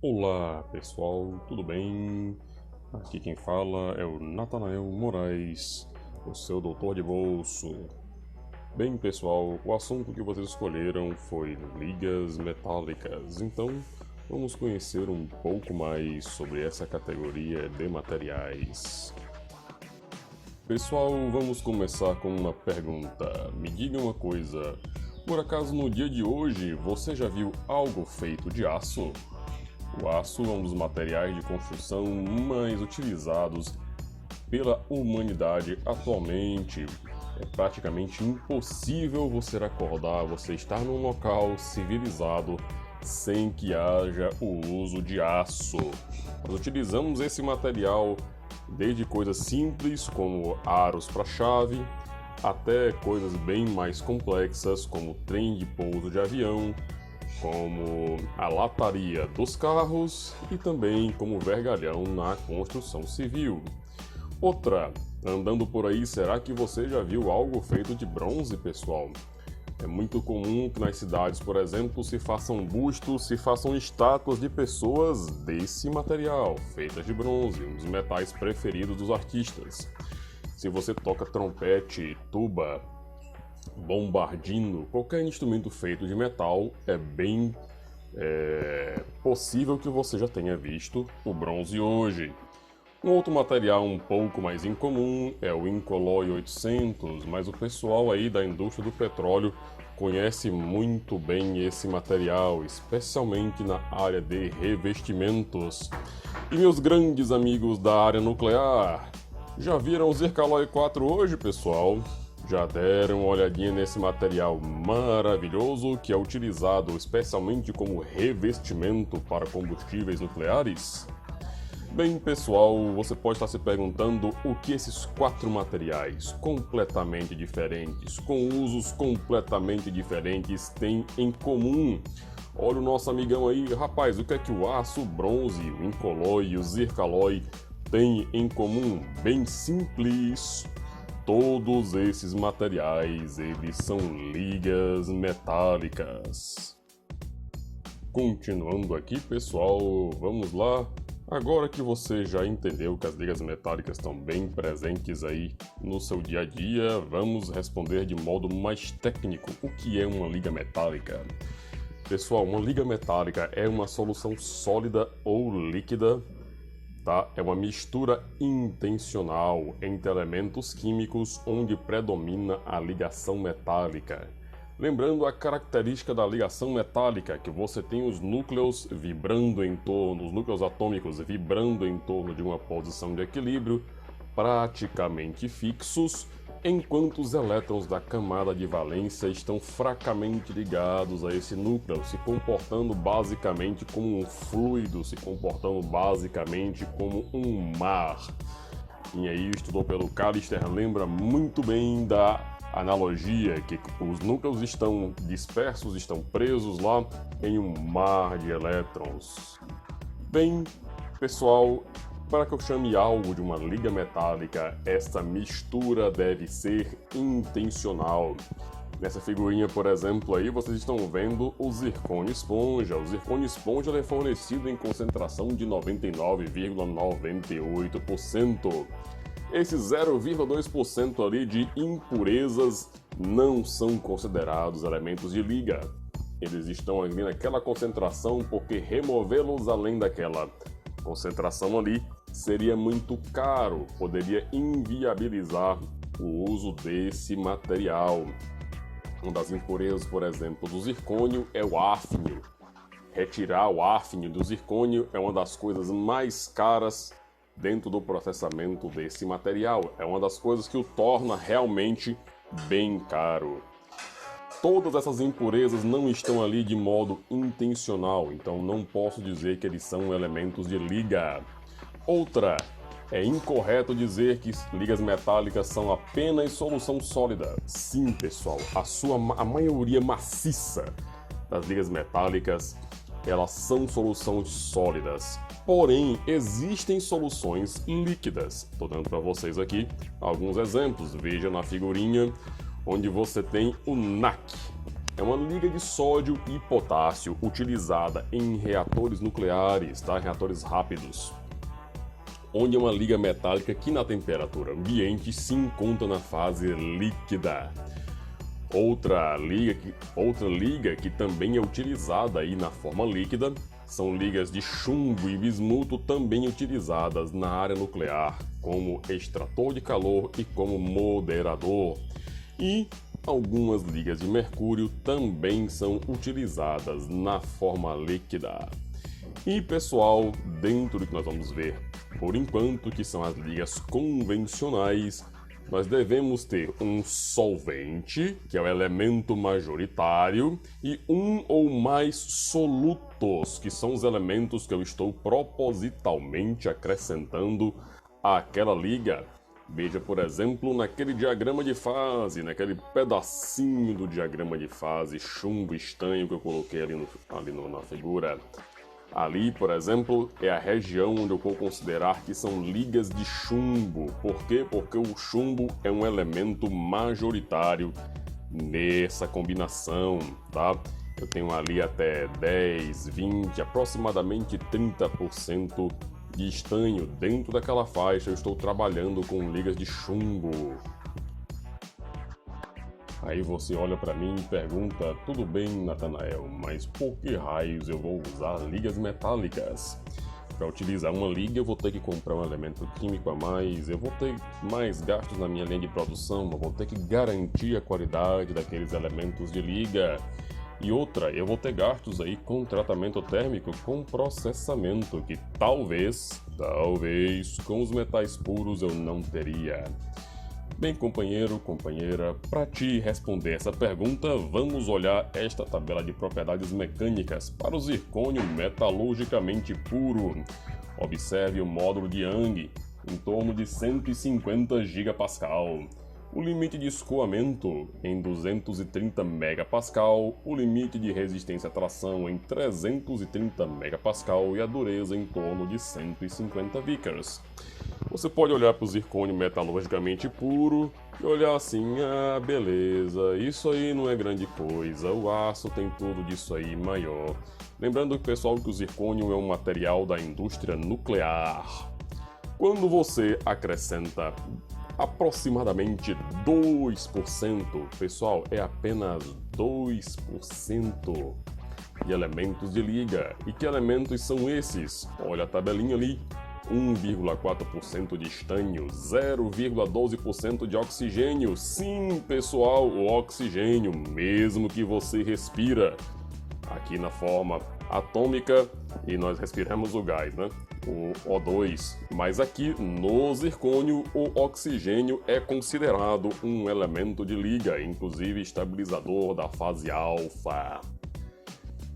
Olá pessoal, tudo bem? Aqui quem fala é o Natanael Moraes, o seu doutor de bolso. Bem pessoal, o assunto que vocês escolheram foi ligas metálicas, então vamos conhecer um pouco mais sobre essa categoria de materiais. Pessoal, vamos começar com uma pergunta. Me diga uma coisa, por acaso no dia de hoje você já viu algo feito de aço? O aço é um dos materiais de construção mais utilizados pela humanidade atualmente. É praticamente impossível você acordar, você estar num local civilizado sem que haja o uso de aço. Nós utilizamos esse material desde coisas simples como aros para chave, até coisas bem mais complexas como trem de pouso de avião, como a lataria dos carros e também como vergalhão na construção civil. Outra, andando por aí, será que você já viu algo feito de bronze, pessoal? É muito comum que nas cidades, por exemplo, se façam bustos, se façam estátuas de pessoas desse material, feitas de bronze, um dos metais preferidos dos artistas. Se você toca trompete, tuba, bombardino, qualquer instrumento feito de metal, é bem possível que você já tenha visto o bronze hoje. Um outro material um pouco mais incomum é o Incolloy 800, mas o pessoal aí da indústria do petróleo conhece muito bem esse material, especialmente na área de revestimentos. E meus grandes amigos da área nuclear, já viram o Zircaloy 4 hoje, pessoal? Já deram uma olhadinha nesse material maravilhoso que é utilizado especialmente como revestimento para combustíveis nucleares? Bem, pessoal, você pode estar se perguntando o que esses quatro materiais completamente diferentes, com usos completamente diferentes, têm em comum. Olha o nosso amigão aí, rapaz, o que é que o aço, o bronze, o Incolloy e o Zircaloy têm em comum? Bem simples. Todos esses materiais, eles são ligas metálicas. Continuando aqui, pessoal, vamos lá. Agora que você já entendeu que as ligas metálicas estão bem presentes aí no seu dia a dia, vamos responder de modo mais técnico o que é uma liga metálica. Pessoal, uma liga metálica é uma solução sólida ou líquida. Tá? É uma mistura intencional entre elementos químicos onde predomina a ligação metálica. Lembrando a característica da ligação metálica, que você tem os núcleos vibrando em torno, os núcleos atômicos vibrando em torno de uma posição de equilíbrio praticamente fixos, enquanto os elétrons da camada de valência estão fracamente ligados a esse núcleo, se comportando basicamente como um fluido, se comportando basicamente como um mar. Quem aí estudou pelo Callister lembra muito bem da analogia que os núcleos estão dispersos, estão presos lá em um mar de elétrons. Bem, pessoal, para que eu chame algo de uma liga metálica, essa mistura deve ser intencional. Nessa figurinha, por exemplo, aí vocês estão vendo o zircônio esponja. O zircônio esponja é fornecido em concentração de 99,98%. Esse 0,2% ali de impurezas não são considerados elementos de liga. Eles estão ali naquela concentração porque removê-los além daquela concentração ali seria muito caro, poderia inviabilizar o uso desse material. Uma das impurezas, por exemplo, do zircônio é o hafnio. Retirar o hafnio do zircônio é uma das coisas mais caras dentro do processamento desse material. É uma das coisas que o torna realmente bem caro. Todas essas impurezas não estão ali de modo intencional, então não posso dizer que eles são elementos de liga. Outra, é incorreto dizer que ligas metálicas são apenas solução sólida. Sim, pessoal, a maioria maciça das ligas metálicas, elas são soluções sólidas. Porém, existem soluções líquidas. Estou dando para vocês aqui alguns exemplos. Veja na figurinha onde você tem o NaC. é uma liga de sódio e potássio utilizada em reatores nucleares, tá? Reatores rápidos, onde é uma liga metálica que na temperatura ambiente se encontra na fase líquida. Outra liga que também é utilizada aí na forma líquida são ligas de chumbo e bismuto, também utilizadas na área nuclear como extrator de calor e como moderador. E algumas ligas de mercúrio também são utilizadas na forma líquida. E pessoal, dentro do que nós vamos ver por enquanto, que são as ligas convencionais, nós devemos ter um solvente, que é o elemento majoritário, e um ou mais solutos, que são os elementos que eu estou propositalmente acrescentando àquela liga. Veja, por exemplo, naquele diagrama de fase, naquele pedacinho do diagrama de fase, chumbo, estanho que eu coloquei ali na figura. Ali, por exemplo, é a região onde eu vou considerar que são ligas de chumbo. Por quê? Porque o chumbo é um elemento majoritário nessa combinação, tá? Eu tenho ali até 10, 20, aproximadamente 30% de estanho. Dentro daquela faixa eu estou trabalhando com ligas de chumbo. Aí você olha para mim e pergunta, tudo bem, Natanael, mas por que raios eu vou usar ligas metálicas? Para utilizar uma liga eu vou ter que comprar um elemento químico a mais, eu vou ter mais gastos na minha linha de produção, eu vou ter que garantir a qualidade daqueles elementos de liga. E outra, eu vou ter gastos aí com tratamento térmico, com processamento, que talvez, com os metais puros eu não teria. Bem, companheiro, companheira, para te responder essa pergunta, vamos olhar esta tabela de propriedades mecânicas para o zircônio metalurgicamente puro. Observe o módulo de Young, em torno de 150 gigapascal. O limite de escoamento em 230 megapascal, o limite de resistência à tração em 330 megapascal e a dureza em torno de 150 vickers. Você pode olhar para o zircônio metalurgicamente puro e olhar assim, ah, beleza, isso aí não é grande coisa, o aço tem tudo disso aí maior. Lembrando, pessoal, que o zircônio é um material da indústria nuclear. Quando você acrescenta aproximadamente 2%, pessoal, é apenas 2% de elementos de liga. E que elementos são esses? Olha a tabelinha ali. 1,4% de estanho, 0,12% de oxigênio. Sim, pessoal, o oxigênio, mesmo que você respira aqui na forma atômica, e nós respiramos o gás, né? O O2. Mas aqui no zircônio, o oxigênio é considerado um elemento de liga, inclusive estabilizador da fase alfa.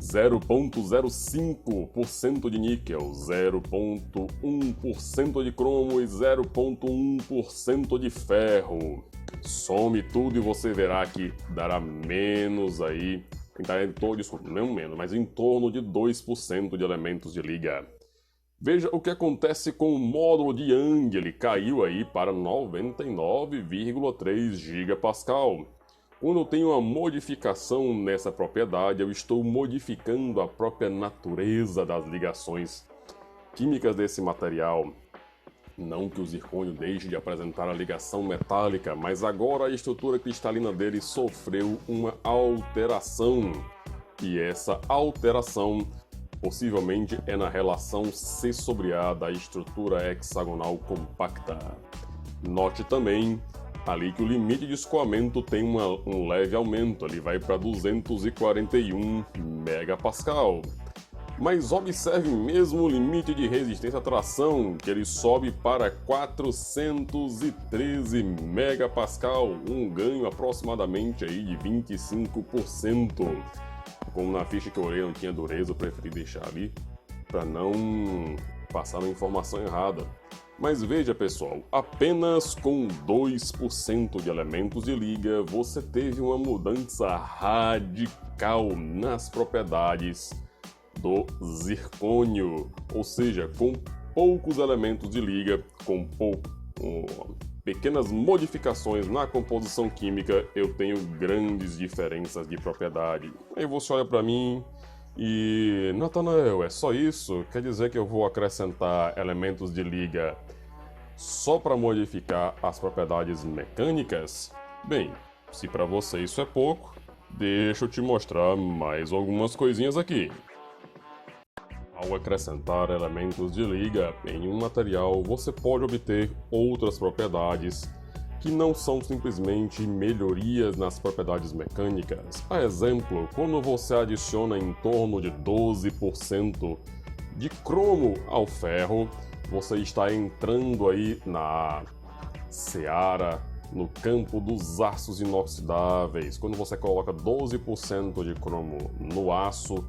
0,05% de níquel, 0,1% de cromo e 0,1% de ferro. Some tudo e você verá que dará menos aí, não menos, mas em torno de 2% de elementos de liga. Veja o que acontece com o módulo de Young, ele caiu aí para 99,3 gigapascal. Quando eu tenho uma modificação nessa propriedade, eu estou modificando a própria natureza das ligações químicas desse material. Não que o zircônio deixe de apresentar a ligação metálica, mas agora a estrutura cristalina dele sofreu uma alteração. E essa alteração possivelmente é na relação C/A da estrutura hexagonal compacta. Note também ali que o limite de escoamento tem um leve aumento, ele vai para 241 megapascal. Mas observe mesmo o limite de resistência à tração, que ele sobe para 413 megapascal, um ganho aproximadamente aí de 25%. Como na ficha que eu olhei não tinha dureza, eu preferi deixar ali para não passar uma informação errada. Mas veja, pessoal, apenas com 2% de elementos de liga você teve uma mudança radical nas propriedades do zircônio. Ou seja, com poucos elementos de liga, com pequenas modificações na composição química, eu tenho grandes diferenças de propriedade. Aí você olha para mim e... Natanael, é só isso? Quer dizer que eu vou acrescentar elementos de liga só para modificar as propriedades mecânicas? Bem, se para você isso é pouco, deixa eu te mostrar mais algumas coisinhas aqui. Ao acrescentar elementos de liga em um material, você pode obter outras propriedades que não são simplesmente melhorias nas propriedades mecânicas. A exemplo, quando você adiciona em torno de 12% de cromo ao ferro, você está entrando aí na seara, no campo dos aços inoxidáveis. Quando você coloca 12% de cromo no aço,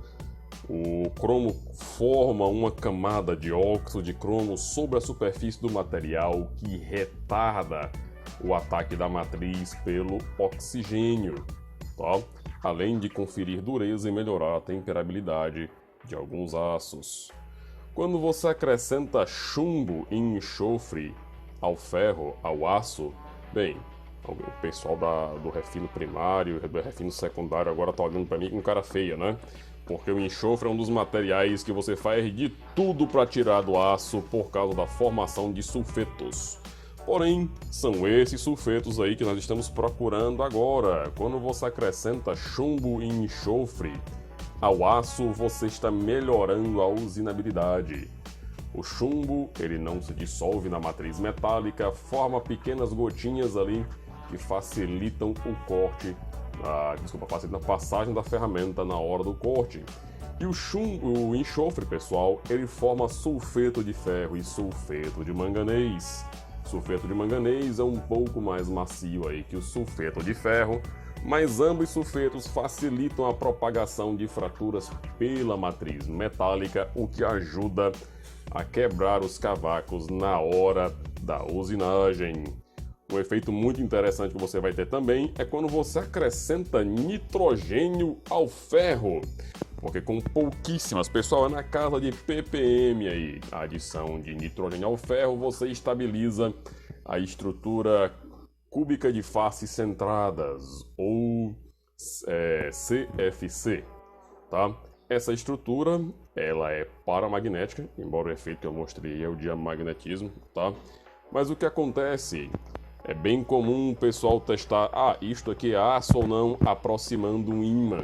o cromo forma uma camada de óxido de cromo sobre a superfície do material que retarda o ataque da matriz pelo oxigênio, tá? Além de conferir dureza e melhorar a temperabilidade de alguns aços. Quando você acrescenta chumbo e enxofre ao ferro, ao aço, bem, o pessoal do refino primário, do refino secundário agora tá olhando para mim com cara feia, né? Porque o enxofre é um dos materiais que você faz de tudo para tirar do aço por causa da formação de sulfetos. Porém, são esses sulfetos aí que nós estamos procurando agora. Quando você acrescenta chumbo e enxofre ao aço, você está melhorando a usinabilidade. O chumbo, ele não se dissolve na matriz metálica, forma pequenas gotinhas ali que facilitam o corte, facilitam a passagem da ferramenta na hora do corte. E o enxofre, pessoal, ele forma sulfeto de ferro e sulfeto de manganês. Sulfeto de manganês é um pouco mais macio aí que o sulfeto de ferro, mas ambos sulfetos facilitam a propagação de fraturas pela matriz metálica, o que ajuda a quebrar os cavacos na hora da usinagem. Um efeito muito interessante que você vai ter também é quando você acrescenta nitrogênio ao ferro. Porque com pouquíssimas, pessoal, é na casa de ppm aí, a adição de nitrogênio ao ferro, você estabiliza a estrutura cúbica de faces centradas, ou CFC, tá? Essa estrutura, ela é paramagnética, embora o efeito que eu mostrei é o diamagnetismo, tá? Mas o que acontece? É bem comum o pessoal testar, isto aqui é aço ou não, aproximando um ímã.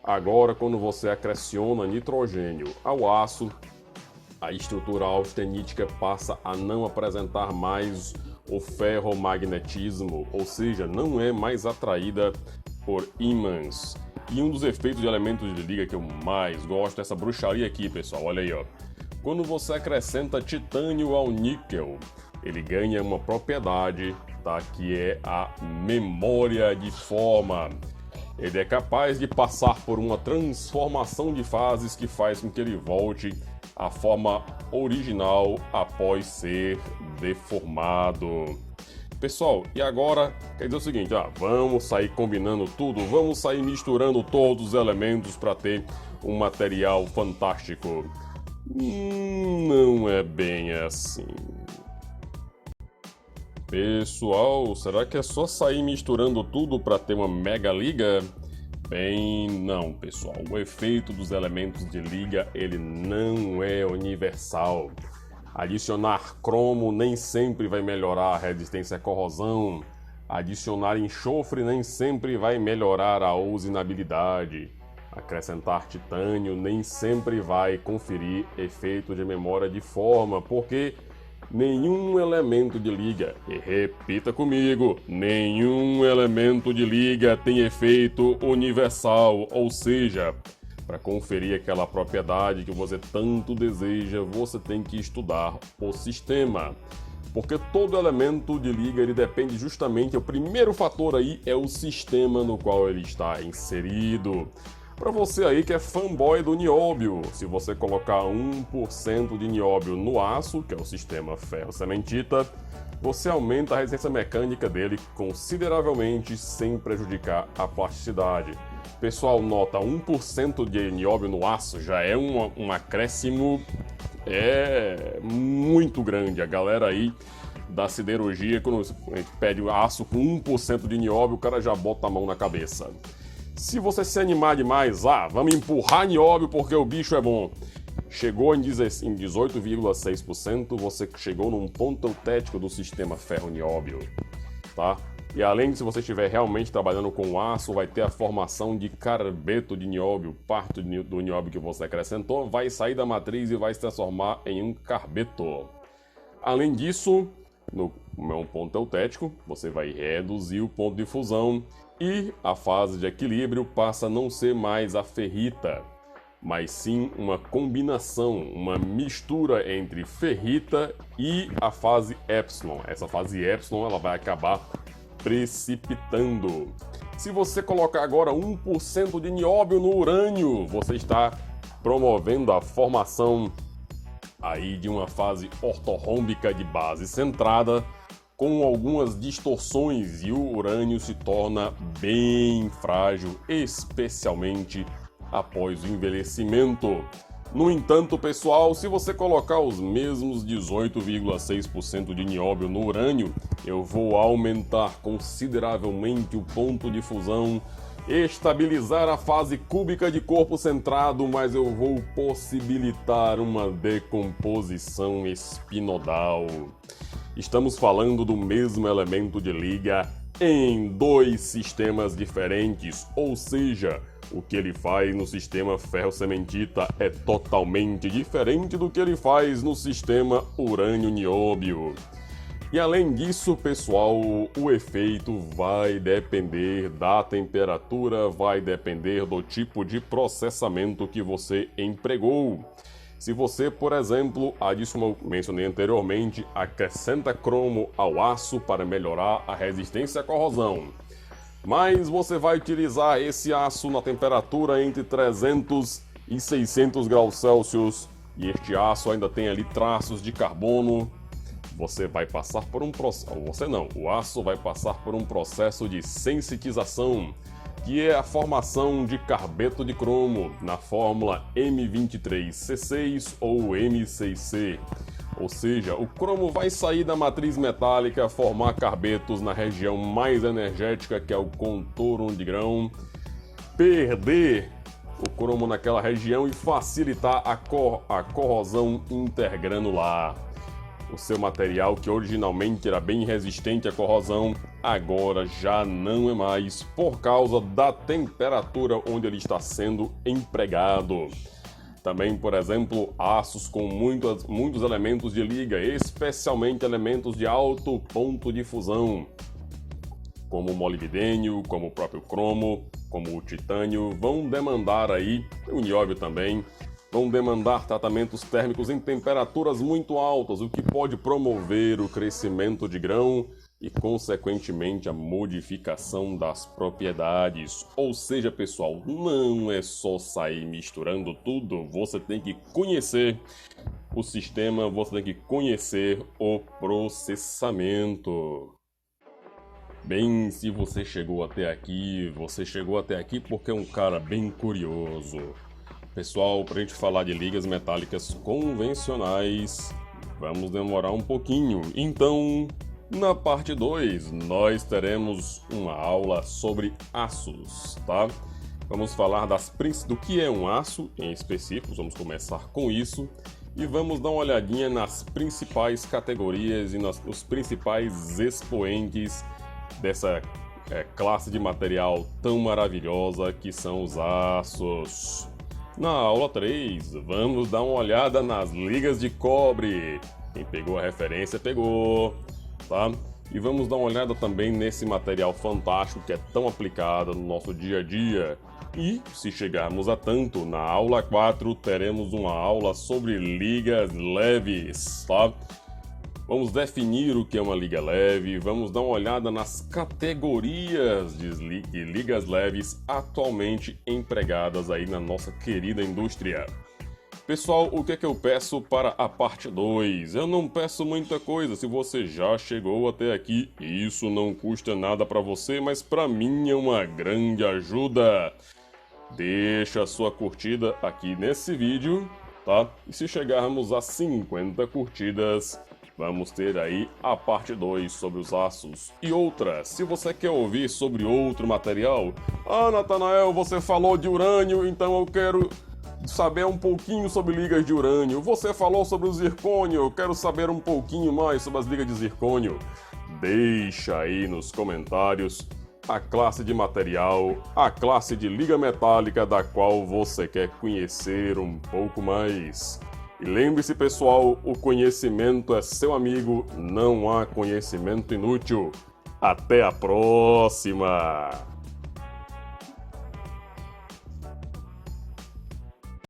Agora, quando você acreciona nitrogênio ao aço, a estrutura austenítica passa a não apresentar mais o ferromagnetismo, ou seja, não é mais atraída por ímãs. E um dos efeitos de elementos de liga que eu mais gosto é essa bruxaria aqui, pessoal, olha aí, ó. Quando você acrescenta titânio ao níquel, ele ganha uma propriedade, tá, que é a memória de forma. Ele é capaz de passar por uma transformação de fases que faz com que ele volte à forma original após ser deformado. Pessoal, e agora, quer dizer o seguinte, vamos sair combinando tudo, vamos sair misturando todos os elementos para ter um material fantástico. Não é bem assim. Pessoal, será que é só sair misturando tudo para ter uma mega liga? Bem, não, pessoal. O efeito dos elementos de liga, ele não é universal. Adicionar cromo nem sempre vai melhorar a resistência à corrosão. Adicionar enxofre nem sempre vai melhorar a usinabilidade. Acrescentar titânio nem sempre vai conferir efeito de memória de forma, porque nenhum elemento de liga, e repita comigo, nenhum elemento de liga tem efeito universal, ou seja, para conferir aquela propriedade que você tanto deseja, você tem que estudar o sistema. Porque todo elemento de liga ele depende justamente, o primeiro fator aí é o sistema no qual ele está inserido. Para você aí que é fanboy do nióbio, se você colocar 1% de nióbio no aço, que é o sistema ferro-cementita, você aumenta a resistência mecânica dele consideravelmente sem prejudicar a plasticidade. Pessoal, nota, 1% de nióbio no aço já é um acréscimo muito grande. A galera aí da siderurgia, quando a gente pede o aço com 1% de nióbio, o cara já bota a mão na cabeça. Se você se animar demais, vamos empurrar nióbio porque o bicho é bom. Chegou em 18,6%, você chegou num ponto eutético do sistema ferro-nióbio, tá? E além de, se você estiver realmente trabalhando com aço, vai ter a formação de carbeto de nióbio, parte do nióbio que você acrescentou vai sair da matriz e vai se transformar em um carbeto. Além disso, no ponto eutético, você vai reduzir o ponto de fusão e a fase de equilíbrio passa a não ser mais a ferrita, mas sim uma combinação, uma mistura entre ferrita e a fase epsilon. Essa fase epsilon ela vai acabar precipitando. Se você colocar agora 1% de nióbio no urânio, você está promovendo a formação aí de uma fase ortorrômbica de base centrada com algumas distorções e o urânio se torna bem frágil, especialmente após o envelhecimento. No entanto, pessoal, se você colocar os mesmos 18,6% de nióbio no urânio, eu vou aumentar consideravelmente o ponto de fusão, estabilizar a fase cúbica de corpo centrado, mas eu vou possibilitar uma decomposição espinodal. Estamos falando do mesmo elemento de liga em dois sistemas diferentes, ou seja, o que ele faz no sistema ferro-cementita é totalmente diferente do que ele faz no sistema urânio-nióbio. E além disso, pessoal, o efeito vai depender da temperatura, vai depender do tipo de processamento que você empregou. Se você, por exemplo, como eu mencionei anteriormente, acrescenta cromo ao aço para melhorar a resistência à corrosão, mas você vai utilizar esse aço na temperatura entre 300 e 600 graus Celsius e este aço ainda tem ali traços de carbono, você vai passar por um processo, o aço vai passar por um processo de sensitização, que é a formação de carbeto de cromo na fórmula M23C6 ou M6C. Ou seja, o cromo vai sair da matriz metálica, formar carbetos na região mais energética, que é o contorno de grão, perder o cromo naquela região e facilitar a corrosão intergranular. O seu material, que originalmente era bem resistente à corrosão, agora já não é mais, por causa da temperatura onde ele está sendo empregado. Também, por exemplo, aços com muitos elementos de liga, especialmente elementos de alto ponto de fusão, como o molibdênio, como o próprio cromo, como o titânio, vão demandar aí, o nióbio também, vão demandar tratamentos térmicos em temperaturas muito altas, o que pode promover o crescimento de grão e, consequentemente, a modificação das propriedades. Ou seja, pessoal, não é só sair misturando tudo, você tem que conhecer o sistema, você tem que conhecer o processamento. Bem, se você chegou até aqui porque é um cara bem curioso. Pessoal, para a gente falar de ligas metálicas convencionais, vamos demorar um pouquinho. Então, na parte 2, nós teremos uma aula sobre aços, tá? Vamos falar do que é um aço em específico, vamos começar com isso. E vamos dar uma olhadinha nas principais categorias e nos principais expoentes dessa classe de material tão maravilhosa que são os aços. Na aula 3, vamos dar uma olhada nas ligas de cobre. Quem pegou a referência, pegou, tá? E vamos dar uma olhada também nesse material fantástico que é tão aplicado no nosso dia a dia. E, se chegarmos a tanto, na aula 4 teremos uma aula sobre ligas leves, tá? Vamos definir o que é uma liga leve, vamos dar uma olhada nas categorias de ligas leves atualmente empregadas aí na nossa querida indústria. Pessoal, o que é que eu peço para a parte 2? Eu não peço muita coisa, se você já chegou até aqui, isso não custa nada para você, mas para mim é uma grande ajuda. Deixa a sua curtida aqui nesse vídeo, tá? E se chegarmos a 50 curtidas, vamos ter aí a parte 2 sobre os aços. E outra, se você quer ouvir sobre outro material, Natanael, você falou de urânio, então eu quero saber um pouquinho sobre ligas de urânio. Você falou sobre o zircônio, eu quero saber um pouquinho mais sobre as ligas de zircônio. Deixa aí nos comentários a classe de material, a classe de liga metálica da qual você quer conhecer um pouco mais. E lembre-se, pessoal, o conhecimento é seu amigo, não há conhecimento inútil. Até a próxima!